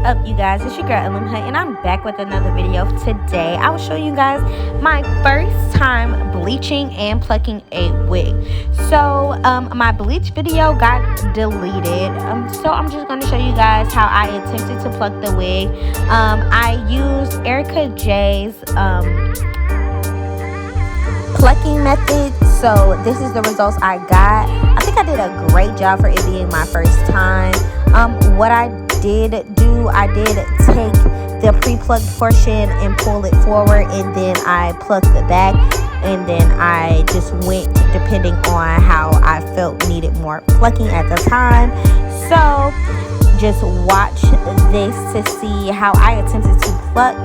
up, you guys? It's your girl Ellen Hunt, and I'm back with another video. Today I will show you guys my first time bleaching and plucking a wig. So my bleach video got deleted, so I'm just going to show you guys how I attempted to pluck the wig. I used Erica J's plucking method. So this is the results I got. I think I did a great job for it being my first time. What I did do, I did take the pre-plucked portion and pull it forward, and then I plucked the back, and then I just went depending on how I felt needed more plucking at the time. So just watch this to see how I attempted to pluck,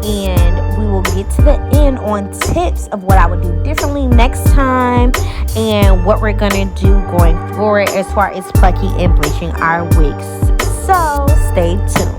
and we will get to the end on tips of what I would do differently next time and what we're gonna do going forward as far as plucking and bleaching our wigs. So stay tuned.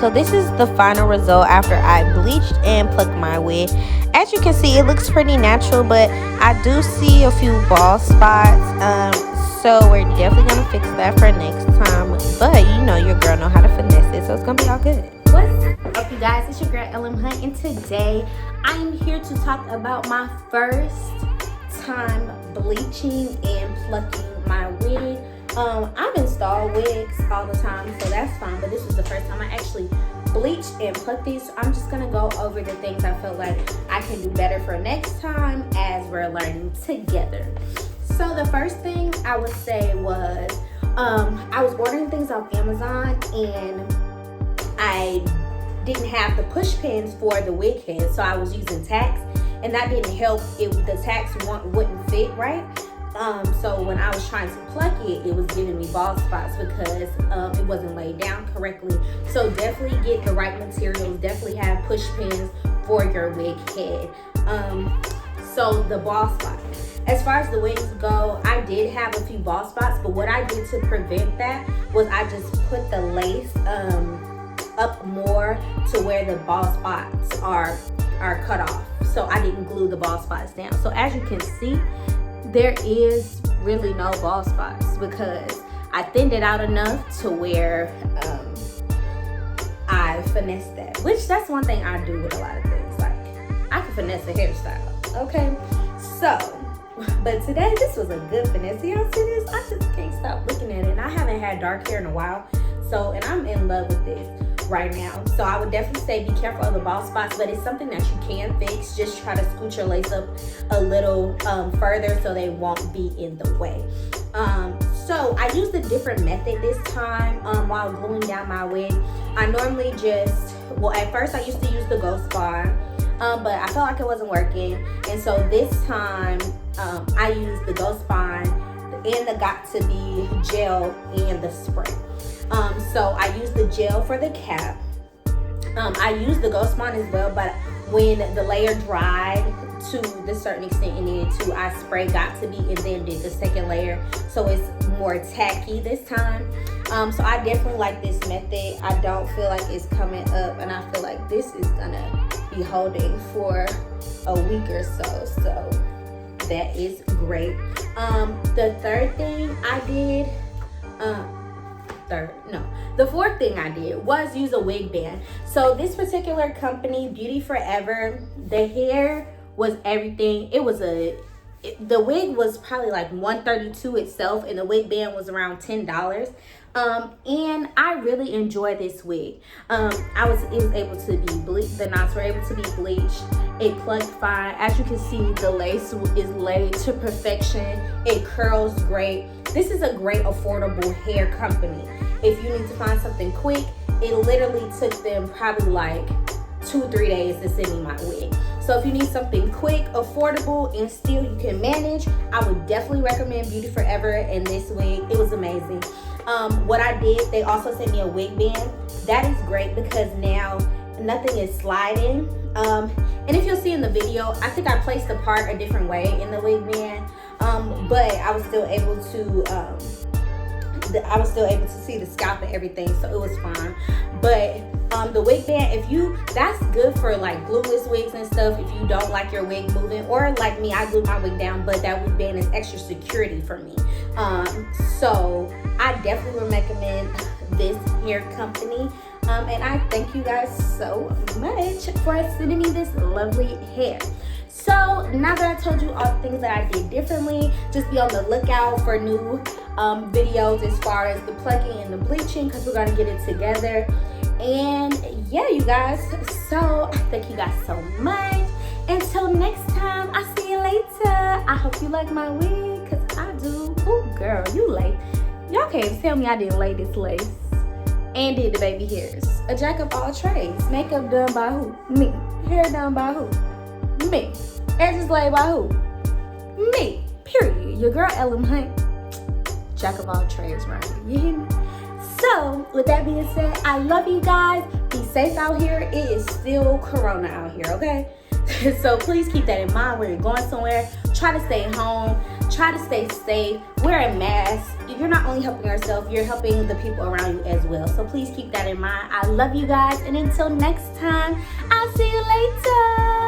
So this is the final result after I bleached and plucked my wig. As you can see, it looks pretty natural, but I do see a few bald spots. So we're definitely gonna fix that for next time. But you know your girl know how to finesse it, so it's gonna be all good. What's up, you guys? It's your girl LM Hunt, and today I am here to talk about my first time bleaching and plucking my wig. I've installed wigs all the time, so that's fine, but this was the first time I actually bleached and plucked these. So I'm just gonna go over the things I feel like I can do better for next time as we're learning together. So the first thing I would say was I was ordering things off Amazon and I didn't have the push pins for the wig head, so I was using tacks, and that didn't help. The tacks wouldn't fit right. So when I was trying to pluck it, it was giving me bald spots because it wasn't laid down correctly. So definitely get the right materials. Definitely have push pins for your wig head. So the bald spot. As far as the wigs go, I did have a few bald spots, but what I did to prevent that was I just put the lace up more to where the bald spots are cut off. So I didn't glue the bald spots down. So as you can see, there is really no bald spots because I thinned it out enough to where I finessed that. Which that's one thing I do with a lot of things. Like I can finesse a hairstyle. Okay, so but today this was a good finesse. Y'all see this? I just can't stop looking at it. And I haven't had dark hair in a while, so and I'm in love with this right now. So I would definitely say be careful of the bald spots, but it's something that you can fix. Just try to scoot your lace up a little further so they won't be in the way. So I used a different method this time while gluing down my wig. I normally just, well, at first I used to use the Ghost Bar, but I felt like it wasn't working, and so this time I used the Ghost Bond and the Got To Be gel and the spray. So I used the gel for the cap. I used the Ghost Bond as well, but when the layer dried to the certain extent it needed to, I sprayed Got To Be and then did the second layer, so it's more tacky this time. So I definitely like this method. I don't feel like it's coming up, and I feel like this is gonna be holding for a week or so. So that is great. The third thing I did, the fourth thing I did was use a wig band. So this particular company, Beauty Forever, the hair was everything. The wig was probably like $132 itself, and the wig band was around $10. And I really enjoy this wig. It was able to be bleached. The knots were able to be bleached. It plucked fine. As you can see, the lace is laid to perfection. It curls great. This is a great affordable hair company. If you need to find something quick, it literally took them probably like 2-3 days to send me my wig. So if you need something quick, affordable, and still you can manage, I would definitely recommend Beauty Forever and this wig. It was amazing. What I did, they also sent me a wig band. That is great because now nothing is sliding. And if you'll see in the video, I think I placed the part a different way in the wig band, but I was still able to see the scalp and everything, so it was fine. But the wig band, that's good for like glueless wigs and stuff if you don't like your wig moving, or like me, I glue my wig down, but that wig band is extra security for me. So I definitely would recommend this hair company. And I thank you guys so much for sending me this lovely hair. So now that I told you all the things that I did differently, just be on the lookout for new videos as far as the plucking and the bleaching, because we're gonna get it together. And yeah, you guys, so thank you guys so much. Until next time, I'll see you later. I hope you like my wig, because I do. Ooh, girl, you late. Y'all can't tell me I didn't lay this lace and did the baby hairs. A jack of all trades. Makeup done by who? Me. Hair done by who? Me. Edges laid by who? Me. Period. Your girl LM Hunt. Jack of all trades, right? You hear me? So, with that being said, I love you guys. Be safe out here. It is still Corona out here, okay? So please keep that in mind when you're going somewhere. Try to stay home. Try to stay safe. Wear a mask. You're not only helping yourself, you're helping the people around you as well. So please keep that in mind. I love you guys. And until next time, I'll see you later.